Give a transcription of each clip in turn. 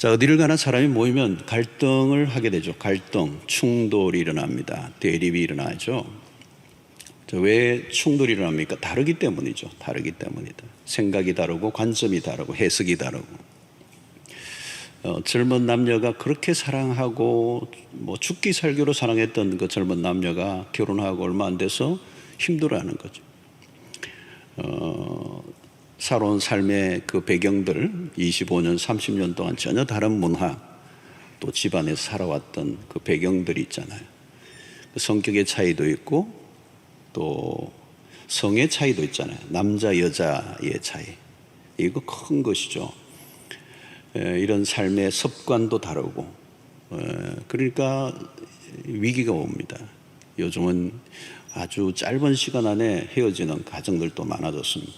자, 어디를 가나 사람이 모이면 갈등을 하게 되죠. 갈등, 충돌이 일어납니다. 대립이 일어나죠. 자, 왜 충돌이 일어납니까? 다르기 때문이죠. 다르기 때문이다. 생각이 다르고 관점이 다르고 해석이 다르고. 젊은 남녀가 그렇게 사랑하고 죽기 살기로 사랑했던 그 젊은 남녀가 결혼하고 얼마 안 돼서 힘들어하는 거죠. 살아온 삶의 그 배경들 25년 30년 동안 전혀 다른 문화 또 집안에서 살아왔던 그 배경들이 있잖아요. 성격의 차이도 있고 또 성의 차이도 있잖아요. 남자 여자의 차이, 이거 큰 것이죠. 이런 삶의 습관도 다르고, 그러니까 위기가 옵니다. 요즘은 아주 짧은 시간 안에 헤어지는 가정들도 많아졌습니다.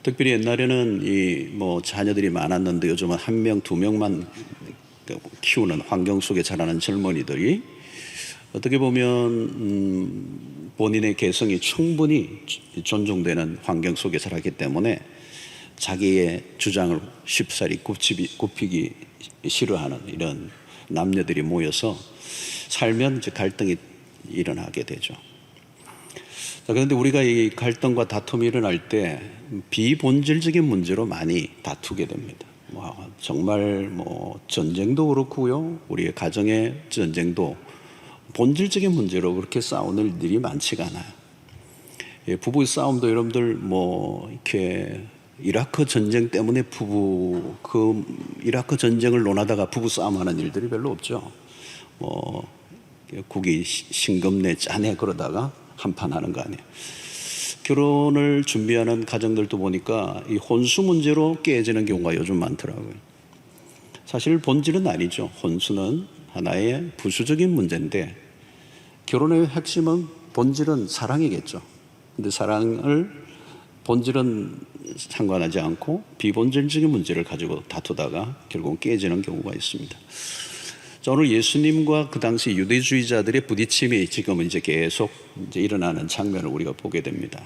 특별히 옛날에는 자녀들이 많았는데 요즘은 한 명, 두 명만 키우는 환경 속에 자라는 젊은이들이 어떻게 보면 본인의 개성이 충분히 존중되는 환경 속에 자랐기 때문에 자기의 주장을 쉽사리 굽히기 싫어하는 이런 남녀들이 모여서 살면 이제 갈등이 일어나게 되죠. 자, 그런데 우리가 이 갈등과 다툼이 일어날 때 비본질적인 문제로 많이 다투게 됩니다. 정말 전쟁도 그렇고요, 우리의 가정의 전쟁도 본질적인 문제로 그렇게 싸우는 일들이 많지가 않아요. 부부 싸움도 여러분들 이렇게 이라크 전쟁 때문에 이라크 전쟁을 논하다가 부부 싸움하는 일들이 별로 없죠. 국이 싱겁네 짜네 그러다가 한판 하는 거 아니에요. 결혼을 준비하는 가정들도 보니까 이 혼수 문제로 깨지는 경우가 요즘 많더라고요. 사실 본질은 아니죠. 혼수는 하나의 부수적인 문제인데 결혼의 핵심은 본질은 사랑이겠죠. 근데 본질은 상관하지 않고 비본질적인 문제를 가지고 다투다가 결국 깨지는 경우가 있습니다. 자, 오늘 예수님과 그 당시 유대주의자들의 부딪힘이 지금은 이제 계속 일어나는 장면을 우리가 보게 됩니다.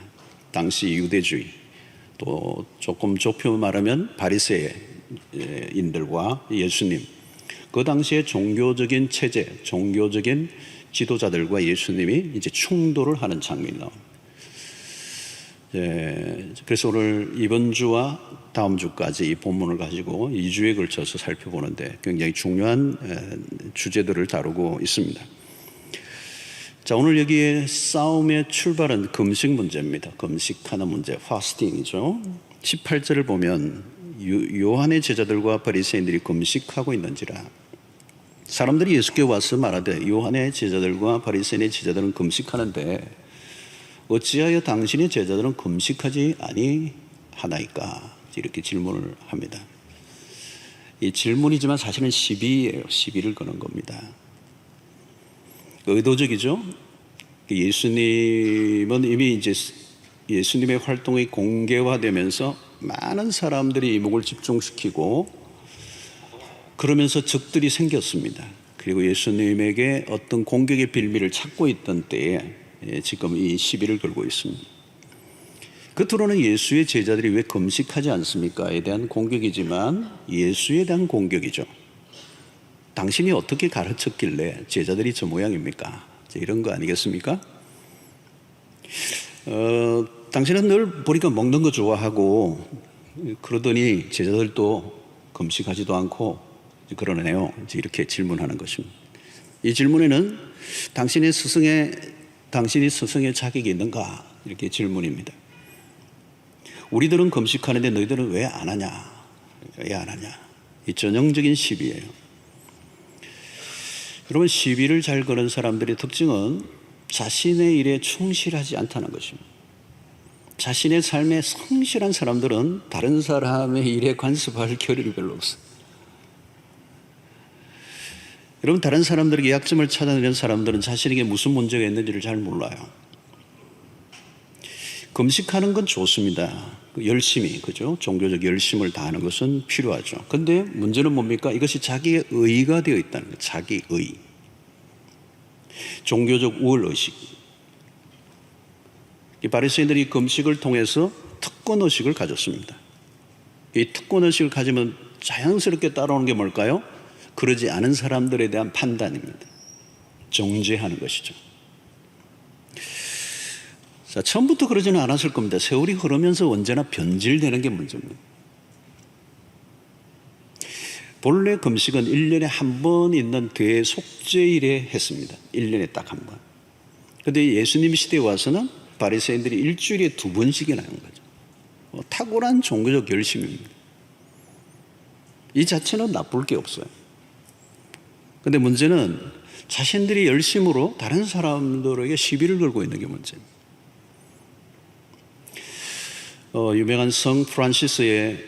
당시 유대주의, 또 조금 좁혀 말하면 바리새인들과 예수님, 그 당시의 종교적인 체제, 종교적인 지도자들과 예수님이 이제 충돌을 하는 장면이 나옵니다. 그래서 오늘 이번 주와 다음 주까지 이 본문을 가지고 2주에 걸쳐서 살펴보는데 굉장히 중요한 주제들을 다루고 있습니다. 자, 오늘 여기에 싸움의 출발은 금식 문제입니다. 금식하는 문제, 파스팅이죠. 18절을 보면 요한의 제자들과 바리새인들이 금식하고 있는지라. 사람들이 예수께 와서 말하되 요한의 제자들과 바리새인의 제자들은 금식하는데 어찌하여 당신의 제자들은 금식하지 아니하나이까? 이렇게 질문을 합니다. 이 질문이지만 사실은 시비예요. 시비를 거는 겁니다. 의도적이죠. 예수님은 이미 이제 예수님의 활동이 공개화되면서 많은 사람들이 이목을 집중시키고 그러면서 적들이 생겼습니다. 그리고 예수님에게 어떤 공격의 빌미를 찾고 있던 때에 지금 이 시비를 걸고 있습니다. 겉으로는 예수의 제자들이 왜 금식하지 않습니까에 대한 공격이지만 예수에 대한 공격이죠. 당신이 어떻게 가르쳤길래 제자들이 저 모양입니까? 이런 거 아니겠습니까? 당신은 늘 보니까 먹는 거 좋아하고 그러더니 제자들도 금식하지도 않고 그러네요. 이렇게 질문하는 것입니다. 이 질문에는 당신이 스승의 자격이 있는가? 이렇게 질문입니다. 우리들은 금식하는데 너희들은 왜 안 하냐? 왜 안 하냐? 이 전형적인 시비예요. 여러분, 시비를 잘 거는 사람들의 특징은 자신의 일에 충실하지 않다는 것입니다. 자신의 삶에 성실한 사람들은 다른 사람의 일에 간섭할 겨를이 별로 없어요. 여러분, 다른 사람들에게 약점을 찾아내는 사람들은 자신에게 무슨 문제가 있는지를 잘 몰라요. 금식하는 건 좋습니다. 열심히, 그죠? 종교적 열심을 다하는 것은 필요하죠. 근데 문제는 뭡니까? 이것이 자기의 의가 되어 있다는 거예요. 자기 의. 종교적 우월의식. 이 바리새인들이 금식을 통해서 특권의식을 가졌습니다. 이 특권의식을 가지면 자연스럽게 따라오는 게 뭘까요? 그러지 않은 사람들에 대한 판단입니다. 정죄하는 것이죠. 자, 처음부터 그러지는 않았을 겁니다. 세월이 흐르면서 언제나 변질되는 게 문제입니다. 본래 금식은 1년에 한 번 있는 대속죄일에 했습니다. 1년에 딱 한 번. 그런데 예수님 시대에 와서는 바리새인들이 일주일에 2번씩이나 하는 거죠. 탁월한 종교적 결심입니다. 이 자체는 나쁠 게 없어요. 그런데 문제는 자신들이 열심으로 다른 사람들에게 시비를 걸고 있는 게 문제입니다. 유명한 성 프란시스의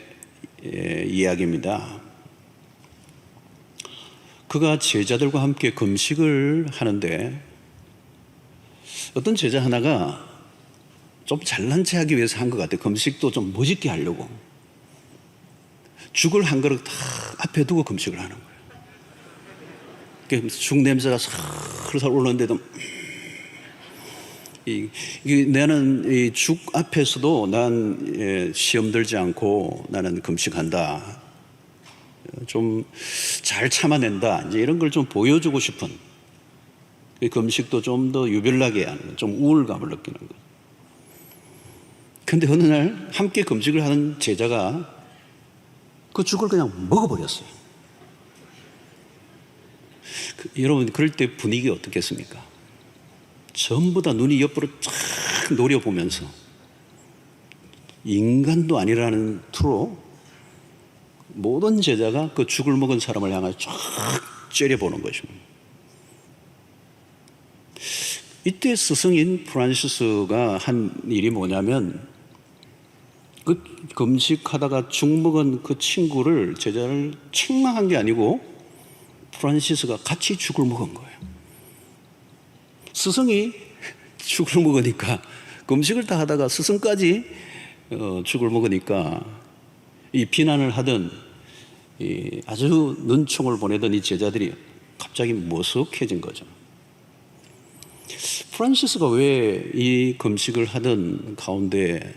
이야기입니다. 그가 제자들과 함께 금식을 하는데 어떤 제자 하나가 좀 잘난 체 하기 위해서 한 것 같아요. 금식도 좀 멋있게 하려고 죽을 한 그릇 다 앞에 두고 금식을 하는 거예요. 죽 냄새가 살살 올라오는데도 나는 이 죽 앞에서도 난 시험 들지 않고 나는 금식한다. 좀 잘 참아낸다. 이제 이런 걸 좀 보여주고 싶은, 금식도 좀 더 유별나게 하는, 좀 우울감을 느끼는 거. 근데 어느 날 함께 금식을 하는 제자가 그 죽을 그냥 먹어버렸어요. 여러분, 그럴 때 분위기 어떻겠습니까? 전부 다 눈이 옆으로 쫙 노려보면서 인간도 아니라는 투로 모든 제자가 그 죽을 먹은 사람을 향해 쫙 째려보는 것입니다. 이때 스승인 프란시스가 한 일이 뭐냐면 그 금식하다가 죽 먹은 그 친구를, 제자를 책망한 게 아니고 프란시스가 같이 죽을 먹은 거예요. 스승이 죽을 먹으니까, 금식을 다 하다가 스승까지 죽을 먹으니까 이 비난을 하던 아주 눈총을 보내던 이 제자들이 갑자기 머쓱해진 거죠. 프란시스가 왜 이 금식을 하던 가운데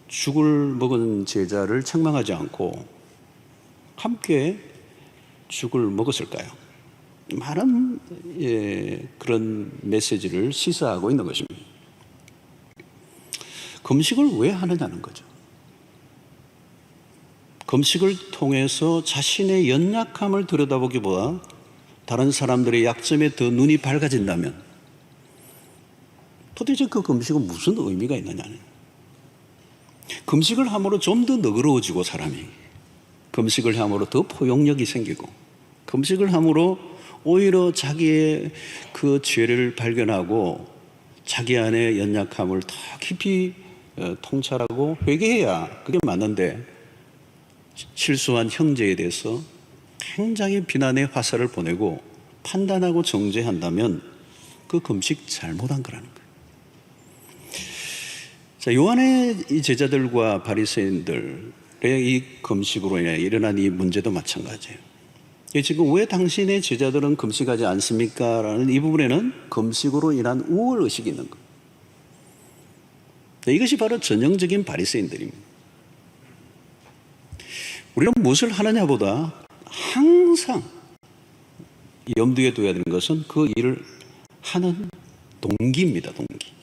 죽을 먹은 제자를 책망하지 않고 함께 죽을 먹었을까요? 많은 그런 메시지를 시사하고 있는 것입니다. 금식을 왜 하느냐는 거죠. 금식을 통해서 자신의 연약함을 들여다보기보다 다른 사람들의 약점에 더 눈이 밝아진다면 도대체 그 금식은 무슨 의미가 있느냐는, 금식을 함으로 좀 더 너그러워지고 사람이, 금식을 함으로 더 포용력이 생기고, 금식을 함으로 오히려 자기의 그 죄를 발견하고 자기 안의 연약함을 더 깊이 통찰하고 회개해야 그게 맞는데, 실수한 형제에 대해서 굉장히 비난의 화살을 보내고 판단하고 정죄한다면 그 금식 잘못한 거라는 거예요. 자, 요한의 이 제자들과 바리새인들의 이 금식으로 인해 일어난 이 문제도 마찬가지예요. 지금 왜 당신의 제자들은 금식하지 않습니까? 라는 이 부분에는 금식으로 인한 우월의식이 있는 거예요. 이것이 바로 전형적인 바리새인들입니다. 우리는 무엇을 하느냐보다 항상 염두에 둬야 되는 것은 그 일을 하는 동기입니다. 동기.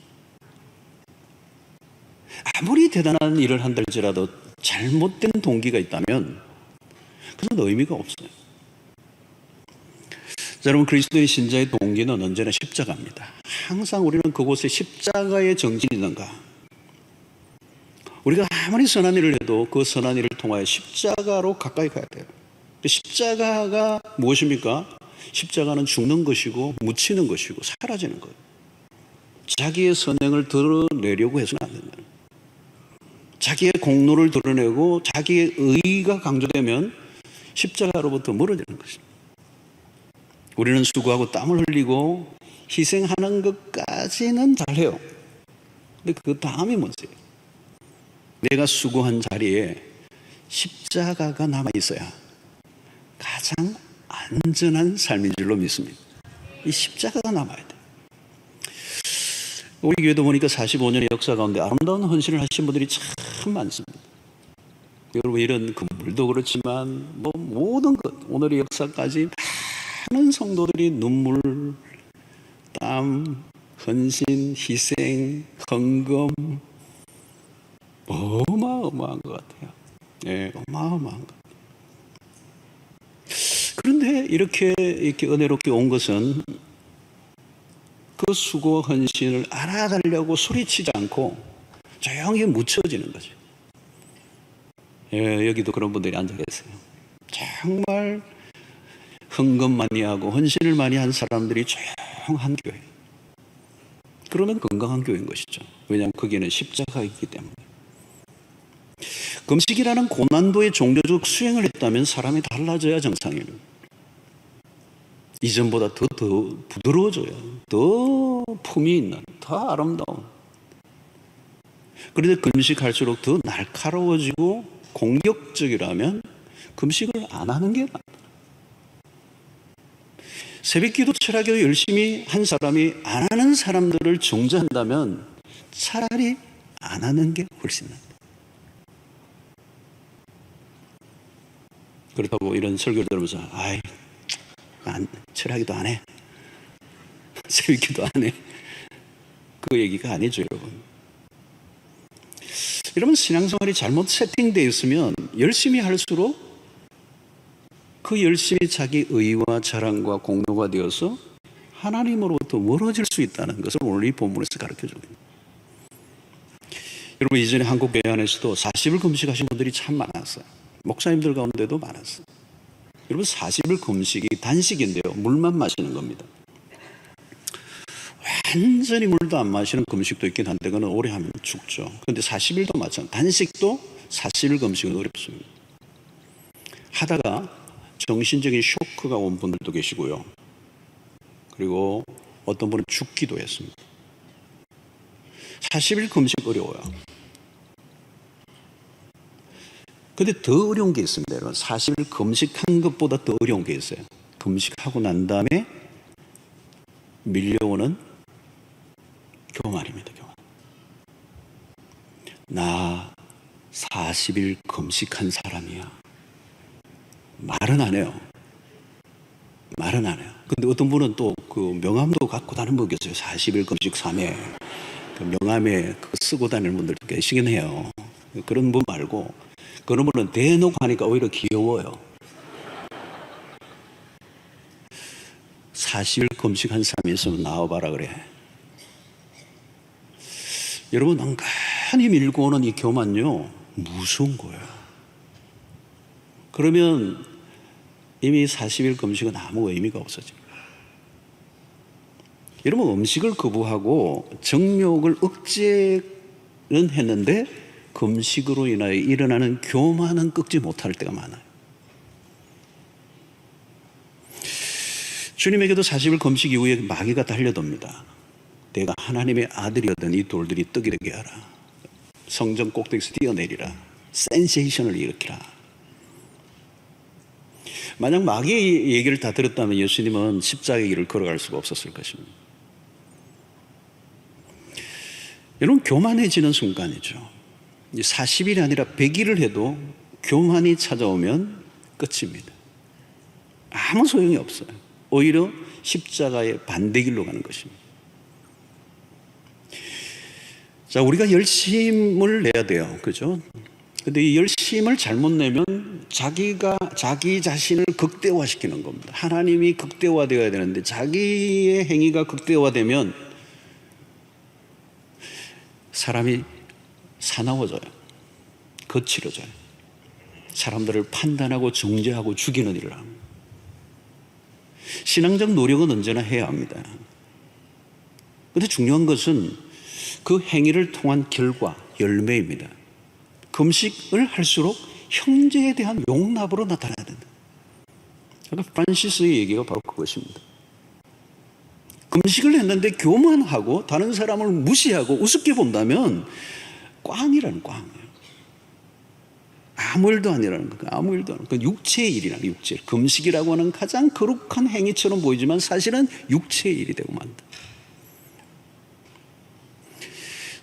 아무리 대단한 일을 한달지라도 잘못된 동기가 있다면 그건 의미가 없어요. 자, 여러분, 그리스도의 신자의 동기는 언제나 십자가입니다. 항상 우리는 그곳에 십자가의 정신이 있는가, 우리가 아무리 선한 일을 해도 그 선한 일을 통하여 십자가로 가까이 가야 돼요. 십자가가 무엇입니까? 십자가는 죽는 것이고 묻히는 것이고 사라지는 거예요. 자기의 선행을 드러내려고 해서는 안 된다. 자기의 공로를 드러내고 자기의 의의가 강조되면 십자가로부터 멀어지는 것입니다. 우리는 수고하고 땀을 흘리고 희생하는 것까지는 잘해요. 근데 그 다음이 문제예요. 내가 수고한 자리에 십자가가 남아있어야 가장 안전한 삶인 줄로 믿습니다. 이 십자가가 남아야 돼요. 우리 교회도 보니까 45년의 역사 가운데 아름다운 헌신을 하신 분들이 참 많습니다. 여러분, 이런 건물도 그렇지만 뭐 모든 것, 오늘의 역사까지 많은 성도들이 눈물, 땀, 헌신, 희생, 헌금, 어마어마한 것 같아요. 예, 어마어마한 것. 그런데 이렇게 은혜롭게 온 것은 그 수고 헌신을 알아가려고 소리치지 않고 조용히 묻혀지는 거죠. 예, 여기도 그런 분들이 앉아 계세요. 정말 헌금 많이 하고 헌신을 많이 한 사람들이 조용한 교회. 그러면 건강한 교회인 것이죠. 왜냐하면 거기에는 십자가가 있기 때문에. 금식이라는 고난도의 종교적 수행을 했다면 사람이 달라져야 정상이에요. 이전보다 더 부드러워져요. 더 품이 있는, 더 아름다운. 그런데 금식할수록 더 날카로워지고 공격적이라면 금식을 안 하는 게 낫다. 새벽기도 철학을 열심히 한 사람이 안 하는 사람들을 정죄한다면 차라리 안 하는 게 훨씬 낫다. 그렇다고 이런 설교를 들으면서 난 철학기도 안 해, 새벽기도 안 해, 그 얘기가 아니죠. 여러분, 신앙생활이 잘못 세팅되어 있으면 열심히 할수록 그 열심히 자기 의와 자랑과 공로가 되어서 하나님으로부터 멀어질 수 있다는 것을 오늘 이 본문에서 가르쳐주고 있습니다. 여러분, 이전에 한국 교회 안에서도 40일 금식하신 분들이 참 많았어요. 목사님들 가운데도 많았어요. 여러분, 40일 금식이 단식인데요, 물만 마시는 겁니다. 완전히 물도 안 마시는 금식도 있긴 한데 그건 오래 하면 죽죠. 그런데 40일도 마찬가지, 단식도 40일 금식은 어렵습니다. 하다가 정신적인 쇼크가 온 분들도 계시고요. 그리고 어떤 분은 죽기도 했습니다. 40일 금식 어려워요. 근데 더 어려운 게 있습니다. 여러분, 40일 금식한 것보다 더 어려운 게 있어요. 금식하고 난 다음에 밀려오는 교만입니다. 교만. 나 40일 금식한 사람이야. 말은 안 해요. 말은 안 해요. 근데 어떤 분은 또 그 명함도 갖고 다니는 분 계세요. 40일 금식 3회. 그 명함에 그거 쓰고 다니는 분들도 계시긴 해요. 그런 분 말고, 그런 분은 대놓고 하니까 오히려 귀여워요. 40일 금식한 사람이 있으면 나와봐라 그래. 여러분, 엉간히 밀고 오는 이 교만요, 무서운 거예요. 그러면 이미 40일 금식은 아무 의미가 없어져요. 여러분, 음식을 거부하고 정욕을 억제는 했는데 금식으로 인하여 일어나는 교만은 꺾지 못할 때가 많아요. 주님에게도 40일 금식 이후에 마귀가 달려듭니다. 내가 하나님의 아들이었던 이 돌들이 떡이 되게 하라. 성전 꼭대기에서 뛰어내리라. 센세이션을 일으키라. 만약 마귀의 얘기를 다 들었다면 예수님은 십자가의 길을 걸어갈 수가 없었을 것입니다. 여러분, 교만해지는 순간이죠. 40일이 아니라 100일을 해도 교만이 찾아오면 끝입니다. 아무 소용이 없어요. 오히려 십자가의 반대길로 가는 것입니다. 자, 우리가 열심을 내야 돼요. 그죠? 근데 이 열심을 잘못 내면 자기 자신을 극대화시키는 겁니다. 하나님이 극대화되어야 되는데 자기의 행위가 극대화되면 사람이 사나워져요. 거칠어져요. 사람들을 판단하고 정죄하고 죽이는 일을 합니다. 신앙적 노력은 언제나 해야 합니다. 그런데 중요한 것은 그 행위를 통한 결과, 열매입니다. 금식을 할수록 형제에 대한 용납으로 나타나야 된다. 아까 프란시스의 얘기가 바로 그것입니다. 금식을 했는데 교만하고 다른 사람을 무시하고 우습게 본다면 꽝이라는 꽝이에요. 아무 일도 아니라는 거. 아무 일도 아니라는 거. 육체의 일이라는 육체. 금식이라고 하는 가장 거룩한 행위처럼 보이지만 사실은 육체의 일이 되고 만다.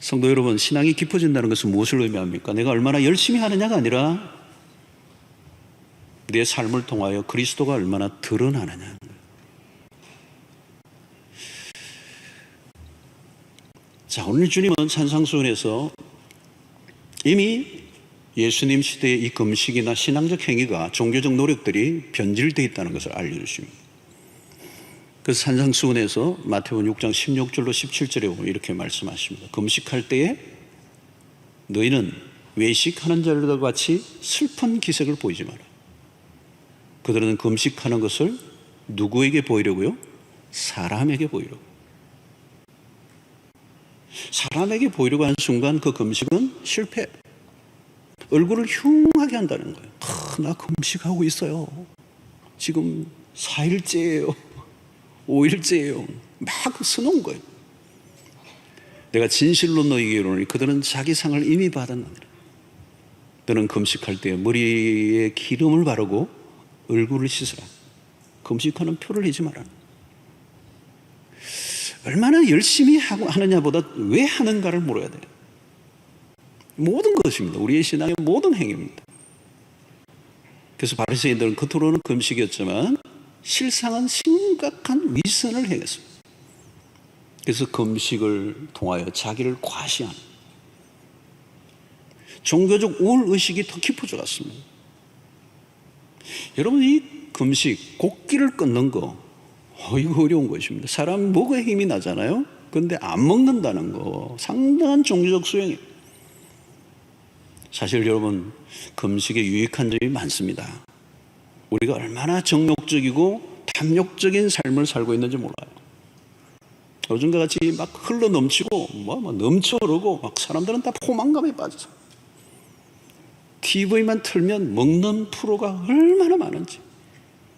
성도 여러분, 신앙이 깊어진다는 것은 무엇을 의미합니까? 내가 얼마나 열심히 하느냐가 아니라 내 삶을 통하여 그리스도가 얼마나 드러나느냐. 자, 오늘 주님은 산상수훈에서 이미 예수님 시대의 이 금식이나 신앙적 행위가 종교적 노력들이 변질되어 있다는 것을 알려주십니다. 그래서 산상수훈에서 마태복음 6장 16절로 17절에 보면 이렇게 말씀하십니다. 금식할 때에 너희는 외식하는 자들과 같이 슬픈 기색을 보이지 마라. 그들은 금식하는 것을 누구에게 보이려고요? 사람에게 보이려고. 사람에게 보이려고 하는 순간 그 금식은 실패. 얼굴을 흉하게 한다는 거예요. 나 금식하고 있어요. 지금 4일째예요. 5일째예요. 막 서놓은 거예요. 내가 진실로 너희에게 이르노니 그들은 자기 상을 이미 받았느니라. 너는 금식할 때 머리에 기름을 바르고 얼굴을 씻으라. 금식하는 표를 내지 마라. 얼마나 열심히 하느냐보다 왜 하는가를 물어야 돼요. 모든 것입니다. 우리의 신앙의 모든 행위입니다. 그래서 바리새인들은 겉으로는 금식이었지만 실상은 심각한 위선을 행했습니다. 그래서 금식을 통하여 자기를 과시하는 종교적 우월의식이 더 깊어져 갔습니다. 여러분, 이 금식, 곡기를 끊는 거 이거 어려운 것입니다. 사람 목에 힘이 나잖아요. 그런데 안 먹는다는 거 상당한 종교적 수행이에요. 사실 여러분, 금식에 유익한 점이 많습니다. 우리가 얼마나 정욕적이고 탐욕적인 삶을 살고 있는지 몰라요. 요즘과 같이 막 흘러 넘치고 막 넘쳐 흐르고 막 사람들은 다 포만감에 빠져서 TV만 틀면 먹는 프로가 얼마나 많은지.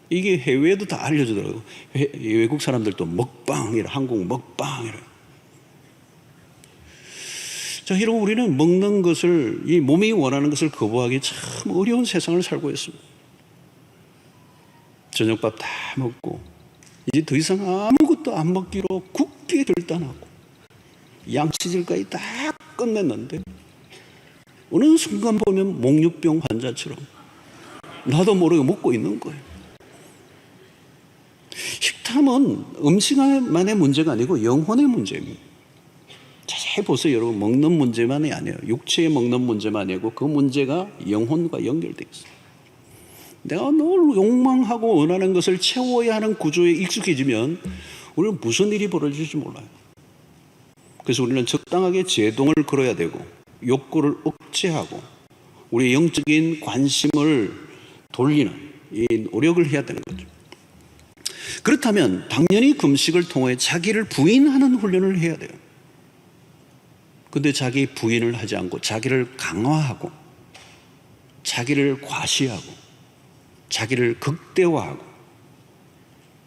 이게 해외에도 다 알려주더라고요. 외국 사람들도 먹방이라, 한국 먹방이라. 자, 여러분, 우리는 먹는 것을, 이 몸이 원하는 것을 거부하기 참 어려운 세상을 살고 있습니다. 저녁밥 다 먹고 이제 더 이상 아무것도 안 먹기로 굳게 결단하고 양치질까지 다 끝냈는데 어느 순간 보면 목류병 환자처럼 나도 모르게 먹고 있는 거예요. 식탐은 음식만의 문제가 아니고 영혼의 문제입니다. 자세히 보세요. 여러분, 먹는 문제만이 아니에요. 육체에 먹는 문제만 아니고 그 문제가 영혼과 연결되어 있어요. 내가 늘 욕망하고 원하는 것을 채워야 하는 구조에 익숙해지면 우리는 무슨 일이 벌어질지 몰라요. 그래서 우리는 적당하게 제동을 걸어야 되고 욕구를 억제하고 우리의 영적인 관심을 돌리는 이 노력을 해야 되는 거죠. 그렇다면 당연히 금식을 통해 자기를 부인하는 훈련을 해야 돼요. 근데 자기 부인을 하지 않고 자기를 강화하고 자기를 과시하고 자기를 극대화하고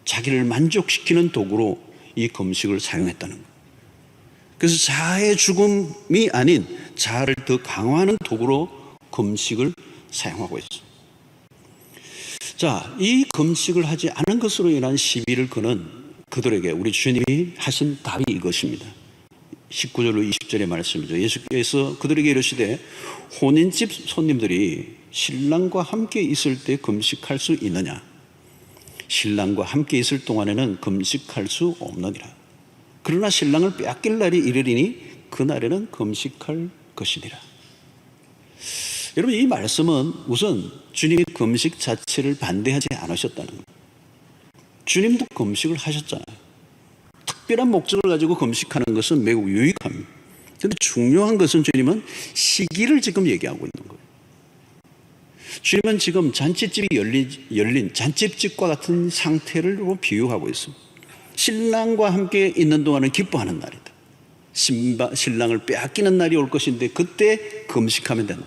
자기를 만족시키는 도구로 이 금식을 사용했다는 거예요. 그래서 자아의 죽음이 아닌 자아를 더 강화하는 도구로 금식을 사용하고 있어요. 자, 이 금식을 하지 않은 것으로 인한 시비를 거는 그들에게 우리 주님이 하신 답이 이것입니다. 19절로 20절의 말씀이죠. 예수께서 그들에게 이르시되 혼인집 손님들이 신랑과 함께 있을 때 금식할 수 있느냐? 신랑과 함께 있을 동안에는 금식할 수 없느니라. 그러나 신랑을 빼앗길 날이 이르리니 그날에는 금식할 것이니라. 여러분, 이 말씀은 우선 주님이 금식 자체를 반대하지 않으셨다는 거예요. 주님도 금식을 하셨잖아요. 특별한 목적을 가지고 금식하는 것은 매우 유익합니다. 그런데 중요한 것은 주님은 시기를 지금 얘기하고 있는 거예요. 주님은 지금 잔치집이 열린 잔치집과 같은 상태를 비유하고 있습니다. 신랑과 함께 있는 동안은 기뻐하는 날이다. 신랑을 빼앗기는 날이 올 것인데 그때 금식하면 된다.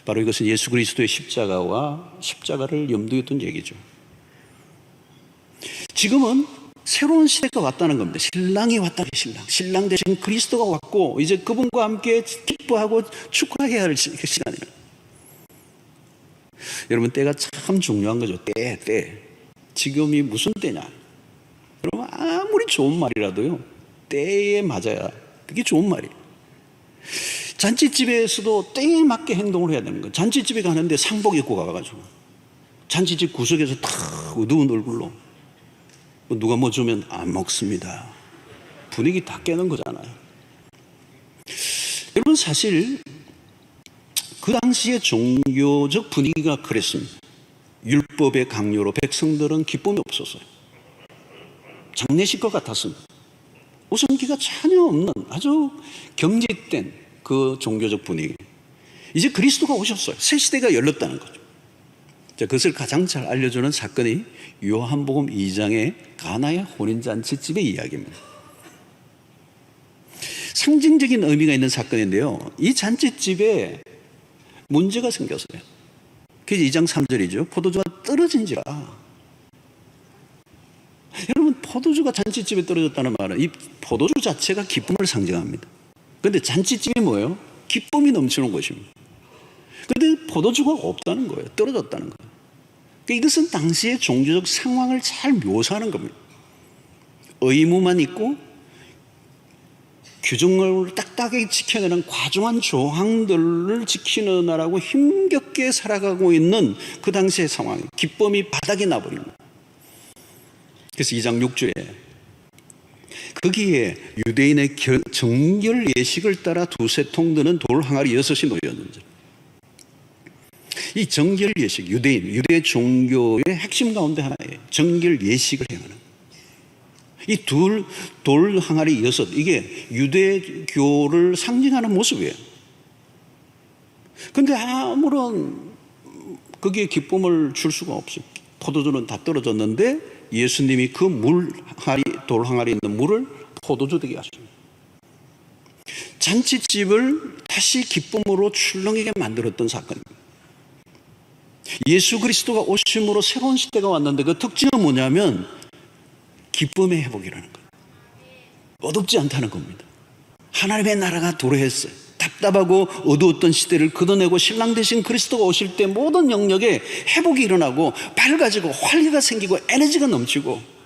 바로 이것은 예수 그리스도의 십자가를 염두에 둔 얘기죠. 지금은 새로운 시대가 왔다는 겁니다. 신랑이 왔다는 신랑 대신 그리스도가 왔고 이제 그분과 함께 기뻐하고 축하해야 할 시간이에요. 여러분, 때가 참 중요한 거죠. 때. 지금이 무슨 때냐? 여러분, 아무리 좋은 말이라도요, 때에 맞아야 그게 좋은 말이에요. 잔치집에서도 때에 맞게 행동을 해야 되는 거예요. 잔치집에 가는데 상복 입고 가가지고 잔치집 구석에서 탁 어두운 얼굴로 누가 뭐 주면 안 먹습니다. 분위기 다 깨는 거잖아요. 여러분, 사실 그 당시의 종교적 분위기가 그랬습니다. 율법의 강요로 백성들은 기쁨이 없었어요. 장례식과 같았습니다. 웃음기가 전혀 없는 아주 경직된 그 종교적 분위기. 이제 그리스도가 오셨어요. 새 시대가 열렸다는 거죠. 자, 그것을 가장 잘 알려주는 사건이 요한복음 2장의 가나의 혼인잔치집의 이야기입니다. 상징적인 의미가 있는 사건인데요, 이 잔치집에 문제가 생겼어요. 그게 2장 3절이죠. 포도주가 떨어진지라. 여러분, 포도주가 잔치집에 떨어졌다는 말은 이 포도주 자체가 기쁨을 상징합니다. 그런데 잔치집이 뭐예요? 기쁨이 넘치는 곳입니다. 그런데 포도주가 없다는 거예요. 떨어졌다는 거예요. 그러니까 이것은 당시의 종교적 상황을 잘 묘사하는 겁니다. 의무만 있고 규정을 딱딱하게 지켜내는 과중한 조항들을 지키느라고 힘겹게 살아가고 있는 그 당시의 상황, 기쁨이 바닥이 나버립니다. 그래서 2장 6절에 거기에 유대인의 정결 예식을 따라 두세 통 드는 돌 항아리 6이 놓였는지. 이 정결 예식, 유대 종교의 핵심 가운데 하나예요. 정결 예식을 행하는. 이 돌 항아리 6, 이게 유대교를 상징하는 모습이에요. 그런데 아무런 거기에 기쁨을 줄 수가 없어요. 포도주는 다 떨어졌는데 예수님이 그 돌 항아리에 있는 물을 포도주 되게 하십니다. 잔치집을 다시 기쁨으로 출렁이게 만들었던 사건입니다. 예수 그리스도가 오심으로 새로운 시대가 왔는데 그 특징은 뭐냐면 기쁨의 회복이라는 거예요. 어둡지 않다는 겁니다. 하나님의 나라가 도래했어요. 답답하고 어두웠던 시대를 걷어내고 신랑 되신 그리스도가 오실 때 모든 영역에 회복이 일어나고 밝아지고 활기가 생기고 에너지가 넘치고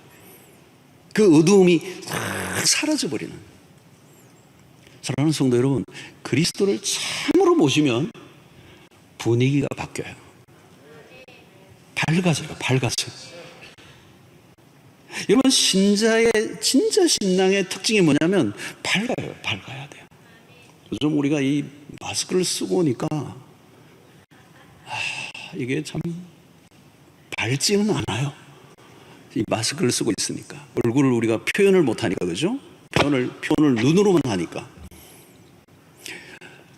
그 어두움이 싹 사라져버리는. 사랑하는 성도 여러분, 그리스도를 참으로 모시면 분위기가 바뀌어요. 밝아져요. 여러분, 신자의 진짜 신앙의 특징이 뭐냐면 밝아야 돼요. 요즘 우리가 이 마스크를 쓰고 오니까 이게 참 밝지는 않아요. 이 마스크를 쓰고 있으니까 얼굴을 우리가 표현을 못하니까, 그죠? 표현을 눈으로만 하니까.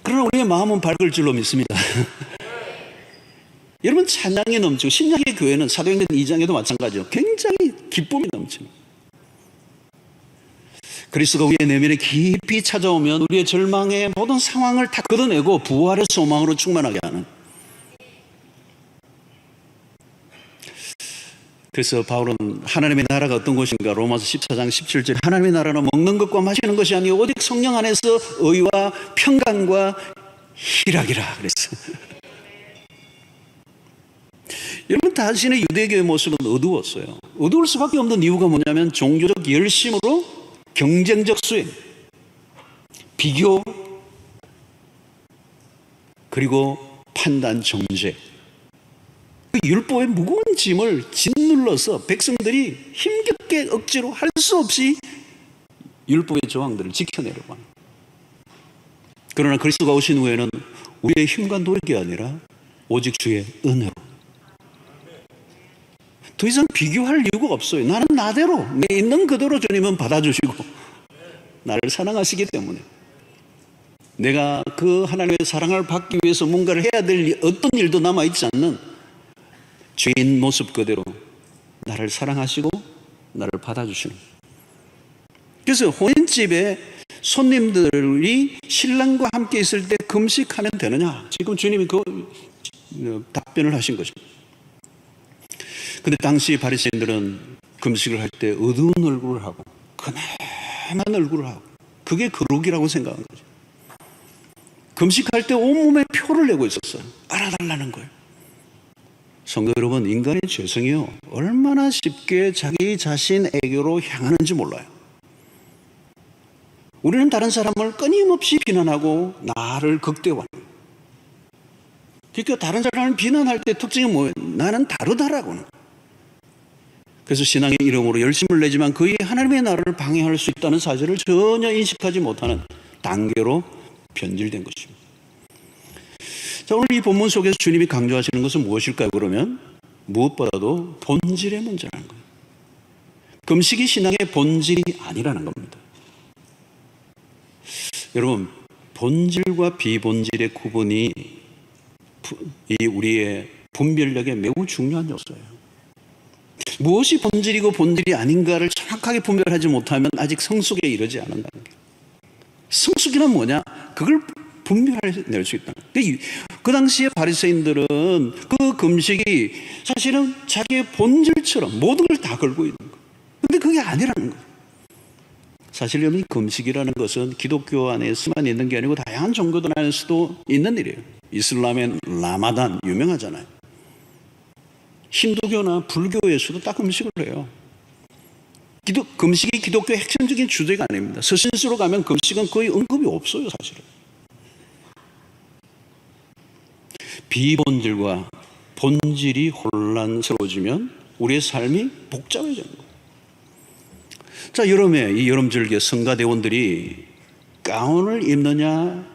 그러나 우리의 마음은 밝을 줄로 믿습니다. 여러분, 찬양이 넘치고 신약의 교회는 사도행전 2장에도 마찬가지예요. 굉장히 기쁨이 넘치는. 그리스도가 우리의 내면에 깊이 찾아오면 우리의 절망의 모든 상황을 다 걷어내고 부활의 소망으로 충만하게 하는. 그래서 바울은 하나님의 나라가 어떤 것인가, 로마서 14장 17절, 하나님의 나라는 먹는 것과 마시는 것이 아니고 오직 성령 안에서 의와 평강과 희락이라 그랬어요. 여러분, 당신의 유대교의 모습은 어두웠어요. 어두울 수밖에 없는 이유가 뭐냐면 종교적 열심으로 경쟁적 수행, 비교, 그리고 판단 정죄, 그 율법의 무거운 짐을 짓눌러서 백성들이 힘겹게 억지로 할 수 없이 율법의 조항들을 지켜내려고 합니다. 그러나 그리스도가 오신 후에는 우리의 힘과 노력이 아니라 오직 주의 은혜로, 더 이상 비교할 이유가 없어요. 나는 나대로, 내 있는 그대로 주님은 받아주시고 나를 사랑하시기 때문에 내가 그 하나님의 사랑을 받기 위해서 뭔가를 해야 될 어떤 일도 남아있지 않는 죄인 모습 그대로 나를 사랑하시고 나를 받아주시는. 그래서 혼인집에 손님들이 신랑과 함께 있을 때 금식하면 되느냐? 지금 주님이 그 답변을 하신 거죠. 근데 당시 바리새인들은 금식을 할 때 어두운 얼굴을 하고 그나만 얼굴을 하고 그게 거룩이라고 생각한 거죠. 금식할 때 온몸에 표를 내고 있었어요. 알아달라는 거예요. 성도 여러분, 인간의 죄성이요, 얼마나 쉽게 자기 자신에게로 향하는지 몰라요. 우리는 다른 사람을 끊임없이 비난하고 나를 극대화합니다. 그러니까 다른 사람을 비난할 때 특징이 뭐예요? 나는 다르다라고는. 그래서 신앙의 이름으로 열심을 내지만 그의 하나님의 나라를 방해할 수 있다는 사실을 전혀 인식하지 못하는 단계로 변질된 것입니다. 자, 오늘 이 본문 속에서 주님이 강조하시는 것은 무엇일까요? 그러면 무엇보다도 본질의 문제라는 거예요. 금식이 신앙의 본질이 아니라는 겁니다. 여러분, 본질과 비본질의 구분이 우리의 분별력에 매우 중요한 요소예요. 무엇이 본질이고 본질이 아닌가를 정확하게 분별하지 못하면 아직 성숙에 이르지 않는다는 거예요. 성숙이란 뭐냐? 그걸 분별해낼 수 있다는 거예요. 그 당시에 바리새인들은 그 금식이 사실은 자기의 본질처럼 모든 걸 다 걸고 있는 거예요. 근데 그게 아니라는 거예요. 사실 이 금식이라는 것은 기독교 안에서만 있는 게 아니고 다양한 종교들 안에서도 있는 일이에요. 이슬람의 라마단 유명하잖아요. 힌두교나 불교에서도 딱 금식을 해요. 금식이 기독교의 핵심적인 주제가 아닙니다. 서신서로 가면 금식은 거의 언급이 없어요, 사실은. 비본질과 본질이 혼란스러워지면 우리의 삶이 복잡해지는 거예요. 자, 여름에 이 여름절기에 성가대원들이 가운을 입느냐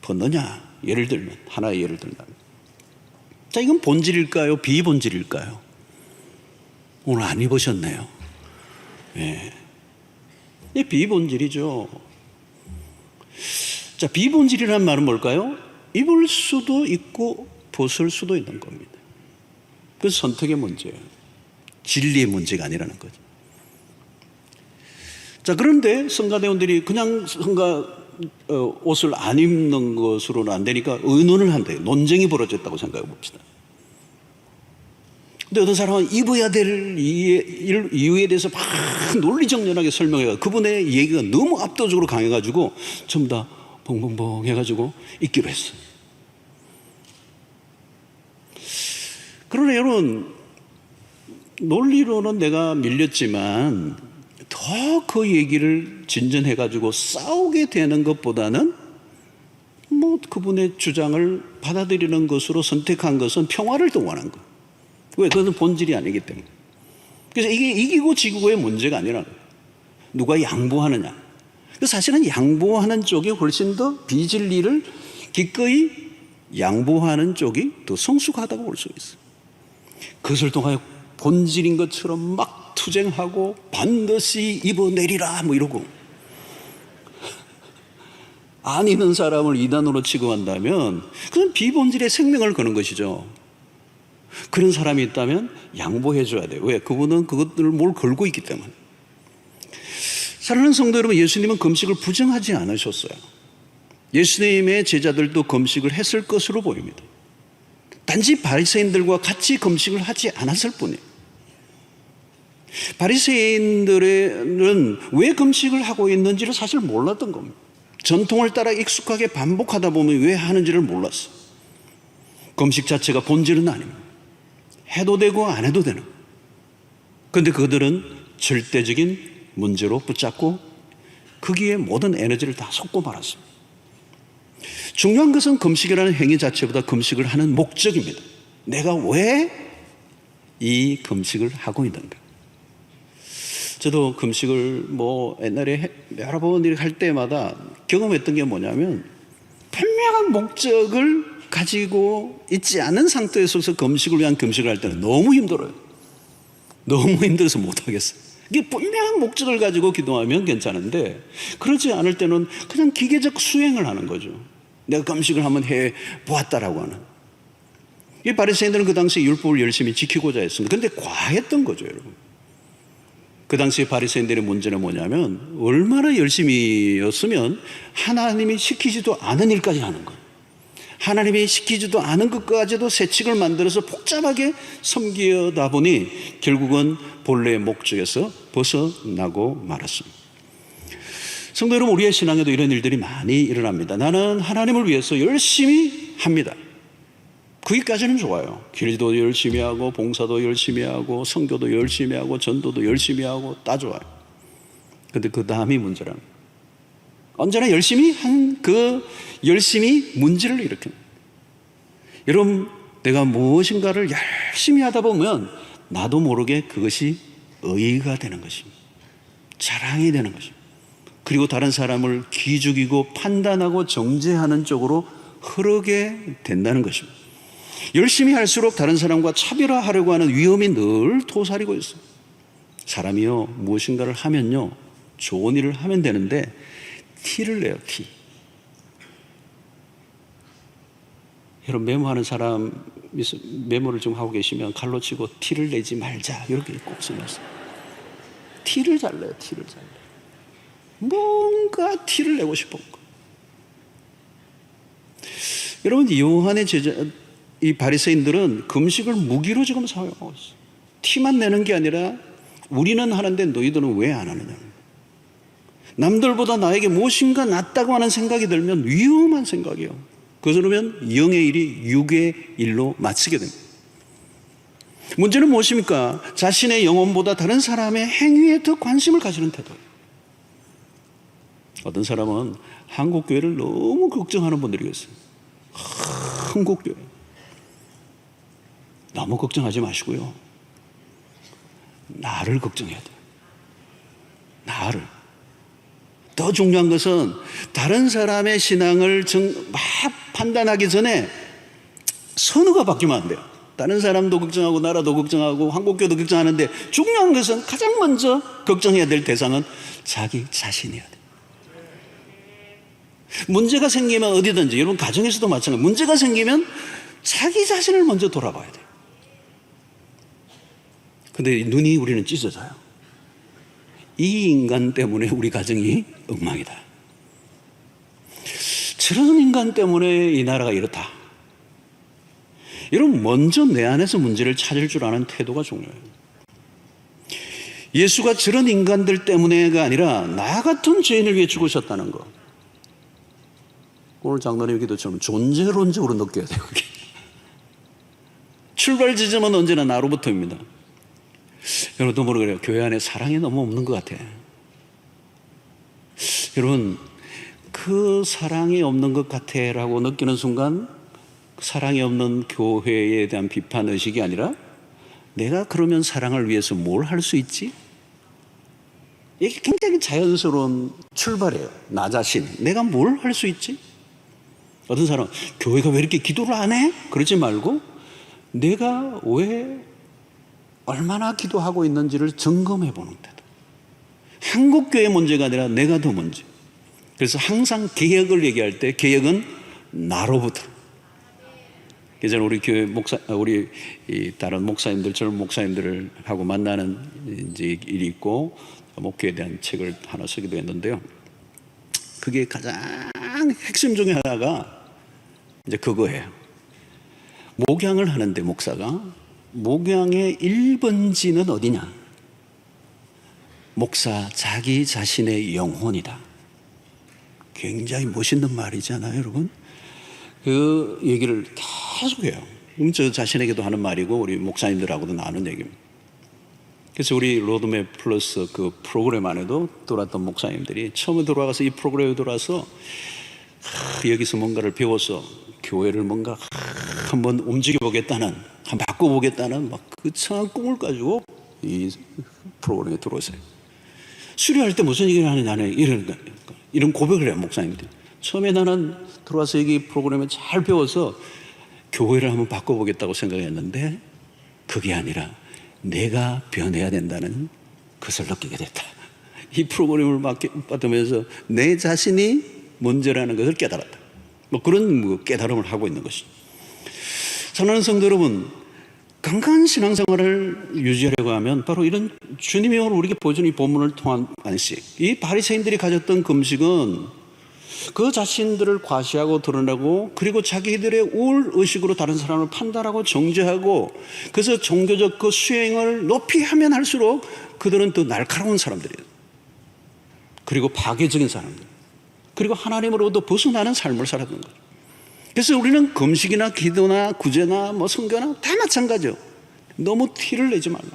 벗느냐, 예를 들면 하나의 예를 들면, 자, 이건 본질일까요? 비본질일까요? 오늘 안 입으셨네요. 예. 이 비본질이죠. 자, 비본질이라는 말은 뭘까요? 입을 수도 있고 벗을 수도 있는 겁니다. 그래서 선택의 문제예요. 진리의 문제가 아니라는 거죠. 자, 그런데 성가대원들이 그냥 옷을 안 입는 것으로는 안 되니까 의논을 한대요. 논쟁이 벌어졌다고 생각해 봅시다. 근데 어떤 사람은 입어야 될 이유에 대해서 막 논리정연하게 설명해요. 그분의 얘기가 너무 압도적으로 강해가지고 전부 다 벙벙벙 해가지고 입기로 했어요. 그러나 여러분, 논리로는 내가 밀렸지만 더 그 얘기를 진전해가지고 싸우게 되는 것보다는 그분의 주장을 받아들이는 것으로 선택한 것은 평화를 더 원한 거예요. 왜? 그것은 본질이 아니기 때문에. 그래서 이게 이기고 지고의 문제가 아니라 누가 양보하느냐. 사실은 양보하는 쪽이 훨씬 더 비진리를 기꺼이 양보하는 쪽이 더 성숙하다고 볼 수 있어요. 그것을 통하여 본질인 것처럼 막 투쟁하고 반드시 입어내리라 이러고, 안 입는 사람을 이단으로 취급한다면 그건 비본질의 생명을 거는 것이죠. 그런 사람이 있다면 양보해 줘야 돼요. 왜? 그분은 그것들을 뭘 걸고 있기 때문에. 사랑하는 성도 여러분, 예수님은 금식을 부정하지 않으셨어요. 예수님의 제자들도 금식을 했을 것으로 보입니다. 단지 바리새인들과 같이 금식을 하지 않았을 뿐이에요. 바리새인들은 왜 금식을 하고 있는지를 사실 몰랐던 겁니다. 전통을 따라 익숙하게 반복하다 보면 왜 하는지를 몰랐어요. 금식 자체가 본질은 아닙니다. 해도 되고 안 해도 되는. 그런데 그들은 절대적인 문제로 붙잡고 거기에 모든 에너지를 다 쏟고 말았습니다. 중요한 것은 금식이라는 행위 자체보다 금식을 하는 목적입니다. 내가 왜 이 금식을 하고 있는가. 저도 금식을 옛날에 여러 번 이렇게 할 때마다 경험했던 게 뭐냐면, 분명한 목적을 가지고 있지 않은 상태에서 금식을 위한 금식을 할 때는 너무 힘들어요. 너무 힘들어서 못하겠어요. 이게 분명한 목적을 가지고 기도하면 괜찮은데, 그렇지 않을 때는 그냥 기계적 수행을 하는 거죠. 내가 금식을 한번 해 보았다라고 하는. 이 바리새인들은 그 당시 율법을 열심히 지키고자 했습니다. 그런데 과했던 거죠, 여러분. 그 당시 바리새인들의 문제는 뭐냐면, 얼마나 열심히였으면 하나님이 시키지도 않은 일까지 하는 거예요. 하나님이 시키지도 않은 것까지도 세칙을 만들어서 복잡하게 섬기다 보니 결국은 본래의 목적에서 벗어나고 말았습니다. 성도 여러분, 우리의 신앙에도 이런 일들이 많이 일어납니다. 나는 하나님을 위해서 열심히 합니다. 거기까지는 좋아요. 기도도 열심히 하고 봉사도 열심히 하고 선교도 열심히 하고 전도도 열심히 하고 다 좋아요. 그런데 그 다음이 문제라는 거예요. 언제나 열심히 한 그 열심히 문제를 일으킵니다. 여러분, 내가 무엇인가를 열심히 하다 보면 나도 모르게 그것이 의의가 되는 것입니다. 자랑이 되는 것입니다. 그리고 다른 사람을 기죽이고 판단하고 정죄하는 쪽으로 흐르게 된다는 것입니다. 열심히 할수록 다른 사람과 차별화하려고 하는 위험이 늘 도사리고 있어요. 사람이요, 무엇인가를 하면요, 좋은 일을 하면 되는데 티를 내요, 티. 여러분, 메모하는 사람, 메모를 좀 하고 계시면 칼로 치고 티를 내지 말자, 이렇게 꼭 써놨어요. 티를 잘 내요, 티를 잘 내요. 뭔가 티를 내고 싶은 거. 여러분, 요한의 제자, 이 바리새인들은 금식을 무기로 지금 사용하고 있어요. 티만 내는 게 아니라 우리는 하는데 너희들은 왜 안 하느냐. 남들보다 나에게 무엇인가 낫다고 하는 생각이 들면 위험한 생각이에요. 그러면 영의 일이 육의 일로 마치게 됩니다. 문제는 무엇입니까? 자신의 영혼보다 다른 사람의 행위에 더 관심을 가지는 태도예요. 어떤 사람은 한국교회를 너무 걱정하는 분들이 있어요. 한국교회 너무 걱정하지 마시고요, 나를 걱정해야 돼요. 나를. 더 중요한 것은 다른 사람의 신앙을 막 판단하기 전에 선호가 바뀌면 안 돼요. 다른 사람도 걱정하고 나라도 걱정하고 한국교회도 걱정하는데 중요한 것은 가장 먼저 걱정해야 될 대상은 자기 자신이어야 돼요. 문제가 생기면 어디든지, 여러분 가정에서도 마찬가지, 문제가 생기면 자기 자신을 먼저 돌아봐야 돼요. 근데 눈이 우리는 찢어져요. 이 인간 때문에 우리 가정이 엉망이다. 저런 인간 때문에 이 나라가 이렇다. 여러분, 먼저 내 안에서 문제를 찾을 줄 아는 태도가 중요해요. 예수가 저런 인간들 때문에가 아니라 나 같은 죄인을 위해 죽으셨다는 거. 오늘 장로님 기도처럼 존재론적으로 느껴야 돼요. 그게. 출발 지점은 언제나 나로부터입니다. 여러분도 모르겠어요. 교회 안에 사랑이 너무 없는 것 같아요. 여러분, 그 사랑이 없는 것 같아라고 느끼는 순간 사랑이 없는 교회에 대한 비판 의식이 아니라 내가 그러면 사랑을 위해서 뭘 할 수 있지? 이게 굉장히 자연스러운 출발이에요. 나 자신, 내가 뭘 할 수 있지? 어떤 사람은 교회가 왜 이렇게 기도를 안 해? 그러지 말고 내가 왜 얼마나 기도하고 있는지를 점검해 보는 때도. 한국교회 문제가 아니라 내가 더 문제. 그래서 항상 개혁을 얘기할 때 개혁은 나로부터. 예전에 우리 교회 우리 다른 목사님들, 젊은 목사님들을 하고 만나는 이제 일이 있고 목회에 대한 책을 하나 쓰기도 했는데요. 그게 가장 핵심 중에 하나가 이제 그거예요. 목양을 하는데 목사가 목양의 1번지는 어디냐? 목사 자기 자신의 영혼이다. 굉장히 멋있는 말이잖아요, 여러분. 그 얘기를 계속해요. 저 자신에게도 하는 말이고 우리 목사님들하고도 나누는 얘기입니다. 그래서 우리 로드맵 플러스 그 프로그램 안에도 돌았던 목사님들이 처음에 돌아가서 이 프로그램에 돌아서 여기서 뭔가를 배워서 교회를 뭔가 한번 움직여보겠다는, 한번 바꿔보겠다는 막 그 청한 꿈을 가지고 이 프로그램에 들어오세요. 수료할 때 무슨 얘기를 하느냐는 이런 고백을 해요, 목사님들. 처음에 나는 들어와서 여기 프로그램을 잘 배워서 교회를 한번 바꿔보겠다고 생각했는데 그게 아니라 내가 변해야 된다는 것을 느끼게 됐다. 이 프로그램을 받으면서 내 자신이 문제라는 것을 깨달았다. 뭐 그런 깨달음을 하고 있는 것이죠. 사랑하는 성도 여러분, 강한 신앙생활을 유지하려고 하면 바로 이런 주님이 오늘 우리에게 보여주는 이 본문을 통한 안식, 이 바리새인들이 가졌던 금식은 그 자신들을 과시하고 드러내고 그리고 자기들의 우울 의식으로 다른 사람을 판단하고 정죄하고 그래서 종교적 그 수행을 높이 하면 할수록 그들은 더 날카로운 사람들이에요. 그리고 파괴적인 사람들, 그리고 하나님으로부터 벗어나는 삶을 살았던 거죠. 그래서 우리는 금식이나 기도나 구제나 뭐 성교나 다 마찬가지요. 너무 티를 내지 말라,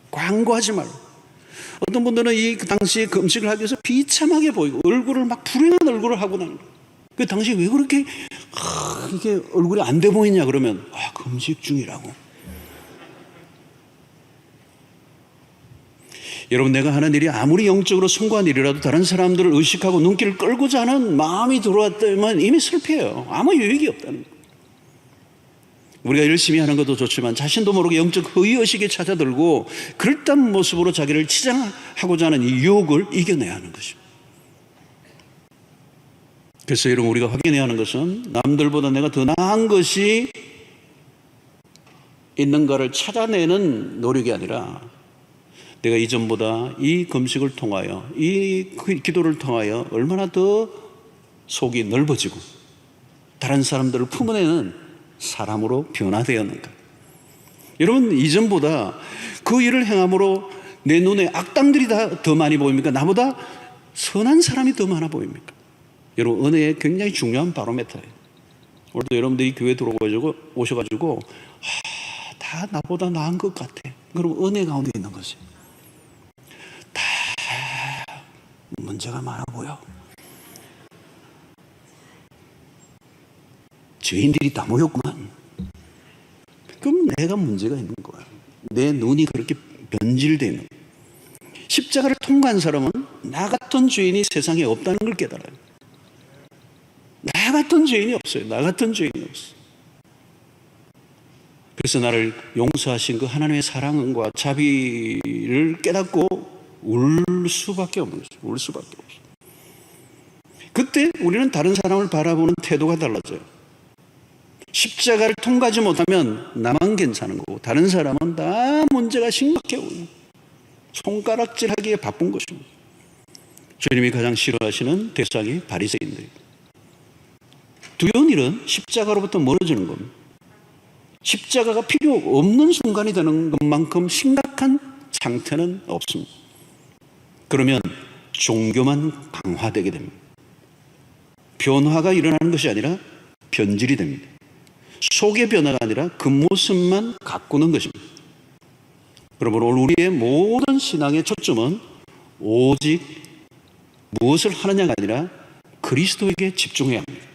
광고하지 말라. 어떤 분들은 이 당시에 금식을 하기 위해서 비참하게 보이고 얼굴을 막 불행한 얼굴을 하고 나는 거예요. 그 당시 왜 그렇게 이게 얼굴이 안 돼 보이냐 그러면 금식 중이라고. 여러분, 내가 하는 일이 아무리 영적으로 숭고한 일이라도 다른 사람들을 의식하고 눈길을 끌고자 하는 마음이 들어왔다면 이미 실패해요. 아무 유익이 없다는 거예요. 우리가 열심히 하는 것도 좋지만 자신도 모르게 영적 허위의식에 찾아들고 그럴듯한 모습으로 자기를 치장하고자 하는 이 유혹을 이겨내야 하는 것입니다. 그래서 여러분, 우리가 확인해야 하는 것은 남들보다 내가 더 나은 것이 있는가를 찾아내는 노력이 아니라 내가 이전보다 이 금식을 통하여, 이 기도를 통하여 얼마나 더 속이 넓어지고 다른 사람들을 품어내는 사람으로 변화되었는가. 여러분, 이전보다 그 일을 행함으로 내 눈에 악당들이 더 많이 보입니까? 나보다 선한 사람이 더 많아 보입니까? 여러분, 은혜의 굉장히 중요한 바로메터예요. 오늘도 여러분들이 교회 들어오셔가지고 다 나보다 나은 것 같아. 그럼 은혜 가운데 있는 거지. 다 문제가 많아 보여. 죄인들이 다 모였구만. 그럼 내가 문제가 있는 거야. 내 눈이 그렇게 변질되어 있는 거야. 십자가를 통과한 사람은 나 같은 죄인이 세상에 없다는 걸 깨달아요. 나 같은 죄인이 없어요. 나 같은 죄인이 없어요. 그래서 나를 용서하신 그 하나님의 사랑과 자비를 깨닫고 울 수밖에 없는 거죠. 울 수밖에 없어요. 그때 우리는 다른 사람을 바라보는 태도가 달라져요. 십자가를 통과하지 못하면 나만 괜찮은 거고 다른 사람은 다 문제가 심각해 보여요. 손가락질하기에 바쁜 것입니다. 주님이 가장 싫어하시는 대상이 바리새인들이에요. 두려운 일은 십자가로부터 멀어지는 겁니다. 십자가가 필요 없는 순간이 되는 것만큼 심각한 상태는 없습니다. 그러면 종교만 강화되게 됩니다. 변화가 일어나는 것이 아니라 변질이 됩니다. 속의 변화가 아니라 겉모습만 가꾸는 것입니다. 여러분, 오늘 우리의 모든 신앙의 초점은 오직 무엇을 하느냐가 아니라 그리스도에게 집중해야 합니다.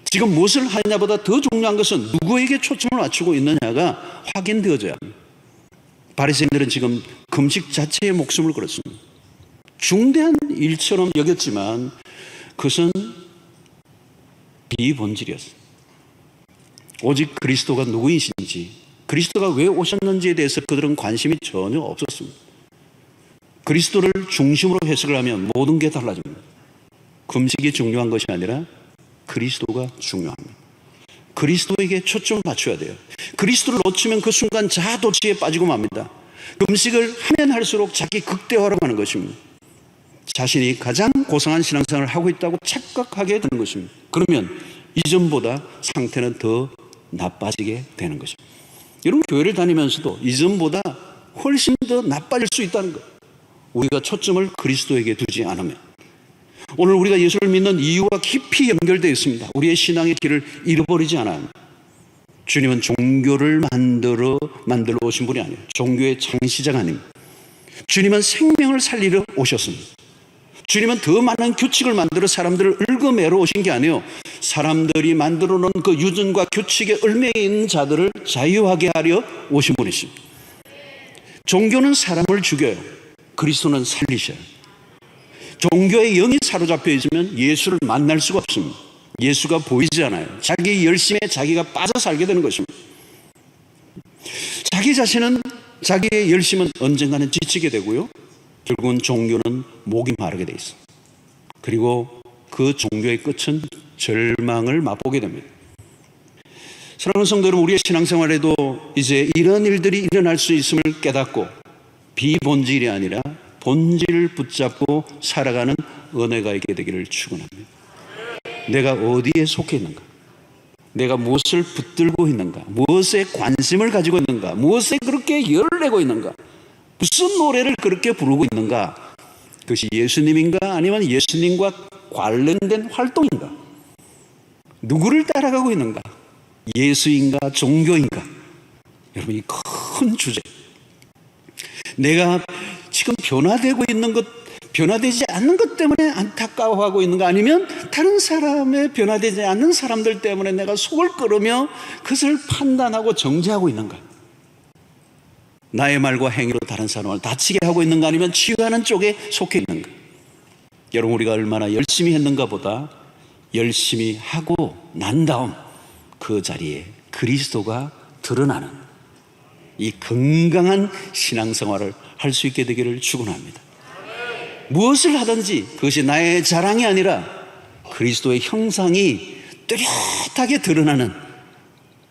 지금 무엇을 하느냐보다 더 중요한 것은 누구에게 초점을 맞추고 있느냐가 확인되어져야 합니다. 바리새인들은 지금 금식 자체에 목숨을 걸었습니다. 중대한 일처럼 여겼지만 그것은 비본질이었습니다. 오직 그리스도가 누구이신지, 그리스도가 왜 오셨는지에 대해서 그들은 관심이 전혀 없었습니다. 그리스도를 중심으로 해석을 하면 모든 게 달라집니다. 금식이 중요한 것이 아니라 그리스도가 중요합니다. 그리스도에게 초점을 맞춰야 돼요. 그리스도를 놓치면 그 순간 자아도취에 빠지고 맙니다. 금식을 하면 할수록 자기 극대화로 가는 것입니다. 자신이 가장 고상한 신앙생활을 하고 있다고 착각하게 되는 것입니다. 그러면 이전보다 상태는 더 나빠지게 되는 것입니다. 여러분, 교회를 다니면서도 이전보다 훨씬 더 나빠질 수 있다는 것. 우리가 초점을 그리스도에게 두지 않으면. 오늘 우리가 예수를 믿는 이유와 깊이 연결되어 있습니다. 우리의 신앙의 길을 잃어버리지 않아요. 주님은 종교를 만들어 오신 분이 아니에요. 종교의 창시자가 아닙니다. 주님은 생명을 살리러 오셨습니다. 주님은 더 많은 규칙을 만들어 사람들을 얽어매러 오신 게 아니에요. 사람들이 만들어 놓은 그 유전과 규칙에 얽매여 있는 자들을 자유하게 하려 오신 분이십니다. 종교는 사람을 죽여요. 그리스도는 살리셔요. 종교의 영이 사로잡혀 있으면 예수를 만날 수가 없습니다. 예수가 보이지 않아요. 자기 열심에 자기가 빠져 살게 되는 것입니다. 자기 자신은, 자기의 열심은 언젠가는 지치게 되고요. 결국은 종교는 목이 마르게 돼 있어요. 그리고 그 종교의 끝은 절망을 맛보게 됩니다. 사랑하는 성도 여러분, 우리의 신앙생활에도 이제 이런 일들이 일어날 수 있음을 깨닫고 비본질이 아니라 본질을 붙잡고 살아가는 은혜가 있게 되기를 축원합니다. 내가 어디에 속해 있는가? 내가 무엇을 붙들고 있는가? 무엇에 관심을 가지고 있는가? 무엇에 그렇게 열을 내고 있는가? 무슨 노래를 그렇게 부르고 있는가? 그것이 예수님인가? 아니면 예수님과 관련된 활동인가? 누구를 따라가고 있는가? 예수인가? 종교인가? 여러분, 이 큰 주제. 내가 지금 변화되고 있는 것, 변화되지 않는 것 때문에 안타까워하고 있는가, 아니면 다른 사람의 변화되지 않는 사람들 때문에 내가 속을 끓으며 그것을 판단하고 정죄하고 있는가? 나의 말과 행위로 다른 사람을 다치게 하고 있는가, 아니면 치유하는 쪽에 속해 있는가? 여러분, 우리가 얼마나 열심히 했는가 보다 열심히 하고 난 다음 그 자리에 그리스도가 드러나는 이 건강한 신앙생활을 할 수 있게 되기를 축원합니다. 무엇을 하든지 그것이 나의 자랑이 아니라 그리스도의 형상이 뚜렷하게 드러나는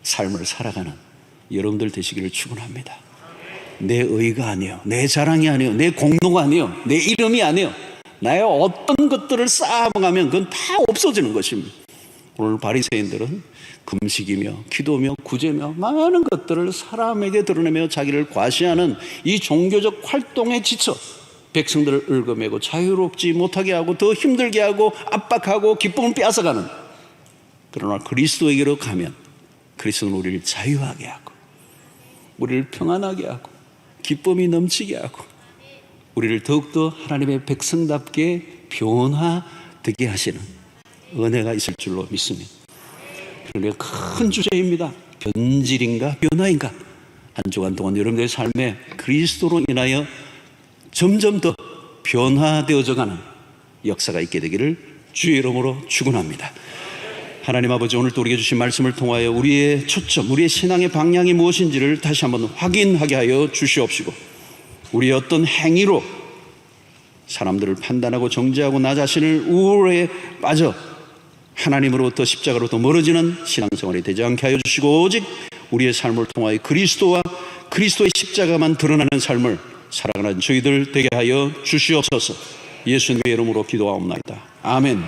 삶을 살아가는 여러분들 되시기를 축원합니다. 내 의가 아니에요, 내 자랑이 아니에요, 내 공로가 아니에요, 내 이름이 아니에요. 나의 어떤 것들을 쌓아가면 그건 다 없어지는 것입니다. 오늘 바리새인들은 금식이며 기도며 구제며 많은 것들을 사람에게 드러내며 자기를 과시하는 이 종교적 활동에 지쳐 백성들을 얽어매고 자유롭지 못하게 하고 더 힘들게 하고 압박하고 기쁨을 빼앗아가는, 그러나 그리스도에게로 가면 그리스도는 우리를 자유하게 하고 우리를 평안하게 하고 기쁨이 넘치게 하고 우리를 더욱더 하나님의 백성답게 변화되게 하시는 은혜가 있을 줄로 믿습니다. 그런데 큰 주제입니다. 변질인가 변화인가? 한 주간 동안 여러분들의 삶에 그리스도로 인하여 점점 더 변화되어져가는 역사가 있게 되기를 주의 이름으로 축원합니다. 하나님 아버지, 오늘 또 우리에게 주신 말씀을 통하여 우리의 초점, 우리의 신앙의 방향이 무엇인지를 다시 한번 확인하게 하여 주시옵시고, 우리의 어떤 행위로 사람들을 판단하고 정죄하고 나 자신을 우울에 빠져 하나님으로부터 십자가로부터 멀어지는 신앙생활이 되지 않게 하여 주시고, 오직 우리의 삶을 통하여 그리스도와 그리스도의 십자가만 드러나는 삶을 살아가는 저희들 되게 하여 주시옵소서. 예수님의 이름으로 기도하옵나이다. 아멘.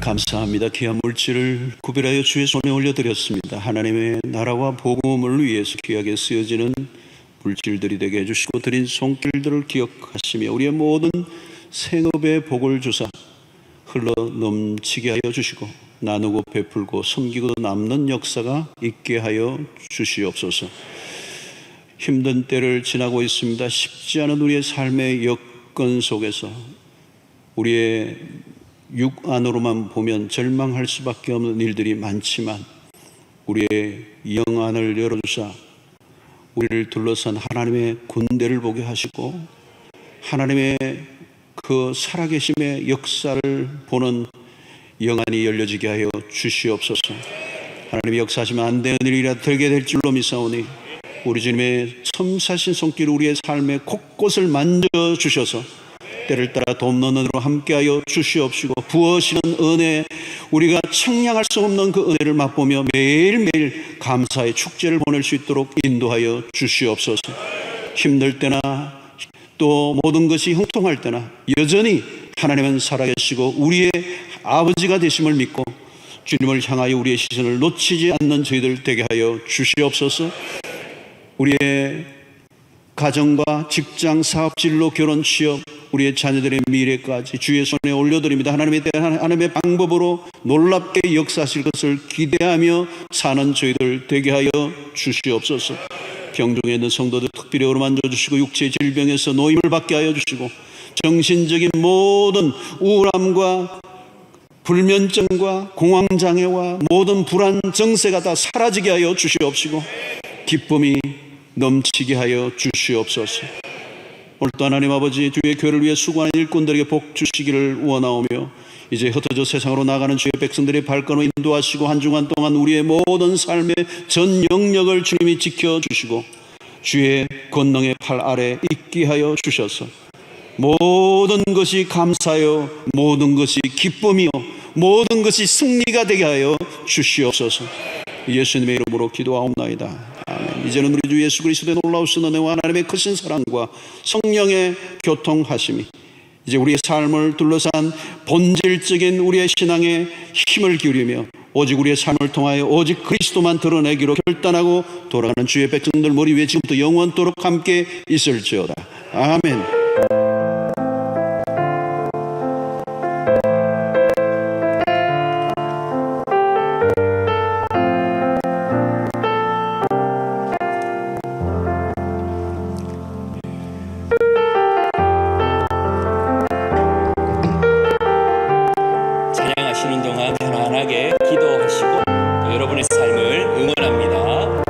감사합니다. 귀한 물질을 구별하여 주의 손에 올려드렸습니다. 하나님의 나라와 복음을 위해서 귀하게 쓰여지는 물질들이 되게 해주시고 드린 손길들을 기억하시며 우리의 모든 생업에 복을 주사 흘러 넘치게 하여 주시고 나누고 베풀고 섬기고 남는 역사가 있게 하여 주시옵소서. 힘든 때를 지나고 있습니다. 쉽지 않은 우리의 삶의 여건 속에서 우리의 육 안으로만 보면 절망할 수밖에 없는 일들이 많지만 우리의 영 안을 열어주사 우리를 둘러싼 하나님의 군대를 보게 하시고 하나님의 그 살아계심의 역사를 보는 영안이 열려지게 하여 주시옵소서. 하나님이 역사하시면 안 되는 일이라 되게 될 줄로 믿사오니 우리 주님의 첨사신 손길 우리의 삶의 곳곳을 만져주셔서 때를 따라 돕는 은혜로 함께하여 주시옵시고 부어지는 은혜 우리가 청량할 수 없는 그 은혜를 맛보며 매일매일 감사의 축제를 보낼 수 있도록 인도하여 주시옵소서. 힘들 때나 또 모든 것이 형통할 때나 여전히 하나님은 살아계시고 우리의 아버지가 되심을 믿고 주님을 향하여 우리의 시선을 놓치지 않는 저희들 되게 하여 주시옵소서. 우리의 가정과 직장, 사업, 진로, 결혼, 취업 우리의 자녀들의 미래까지 주의 손에 올려드립니다. 하나님의 방법으로 놀랍게 역사하실 것을 기대하며 사는 저희들 되게 하여 주시옵소서. 병중에 있는 성도들 특별히 어루만져 주시고 육체의 질병에서 노임을 받게 하여 주시고 정신적인 모든 우울함과 불면증과 공황장애와 모든 불안 정세가 다 사라지게 하여 주시옵시고 기쁨이 넘치게 하여 주시옵소서. 오늘도 하나님 아버지 주의 교회를 위해 수고하는 일꾼들에게 복 주시기를 원하오며 이제 흩어져 세상으로 나가는 주의 백성들의 발걸음을 인도하시고 한 주간 동안 우리의 모든 삶의 전 영역을 주님이 지켜주시고 주의 권능의 팔 아래 있게 하여 주셔서 모든 것이 감사요 모든 것이 기쁨이요 모든 것이 승리가 되게 하여 주시옵소서. 예수님의 이름으로 기도하옵나이다. 아멘. 이제는 우리 주 예수 그리스도의 놀라우신 은혜와 하나님의 크신 사랑과 성령의 교통하심이 이제 우리의 삶을 둘러싼 본질적인 우리의 신앙에 힘을 기울이며 오직 우리의 삶을 통하여 오직 그리스도만 드러내기로 결단하고 돌아가는 주의 백성들 머리 위에 지금부터 영원토록 함께 있을지어다. 아멘. 찬양하시는 동안 편안하게 기도하시고 또 여러분의 삶을 응원합니다.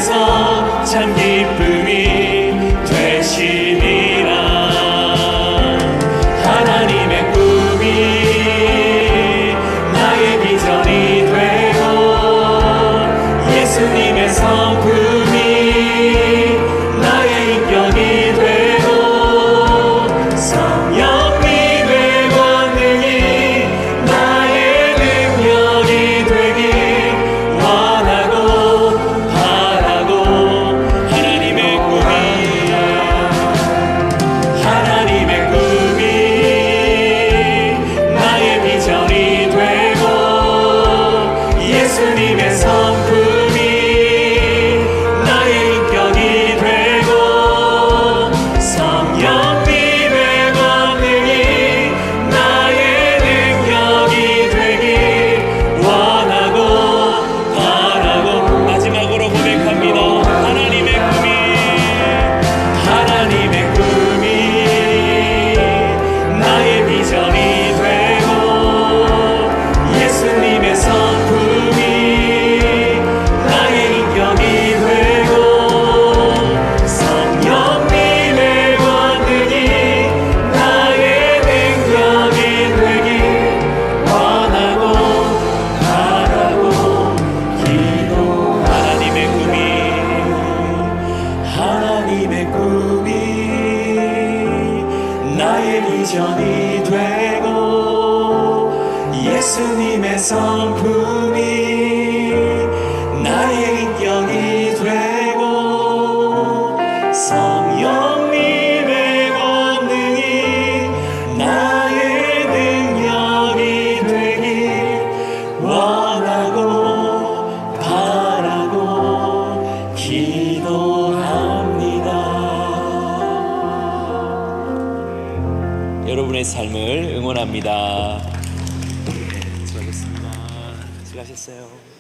예수님께서 참 기쁨이 되시리라. 하나님의 꿈이 나의 비전이 되고 예수님의 성품이 나의 인격이 되고 성령님의 권능이 나의 능력이 되길 원하고 바라고 하나님의 꿈이 나의 비전이 되고 예수님의 성품이 나의 인격이 되고 성령님의 권능이 나의 능력이 되길 원하고 바라고. 마지막으로 고백합니다. 하나님의 꿈이 나의 비전이 되고 예수님의 성품이 나의 인격이 되고 성령님의 권능이 나의 능력이 되길 원하고 바라고 기도. 하나님의 꿈이 나의 비전이 되고 예수님의 성품이 나의 인격이 되고 성령님의 권능이 나의 능력이 되길 원하고 바라고 기도합니다. 여러분의 삶을 응원합니다. 수고하셨습니다. 수고하셨어요.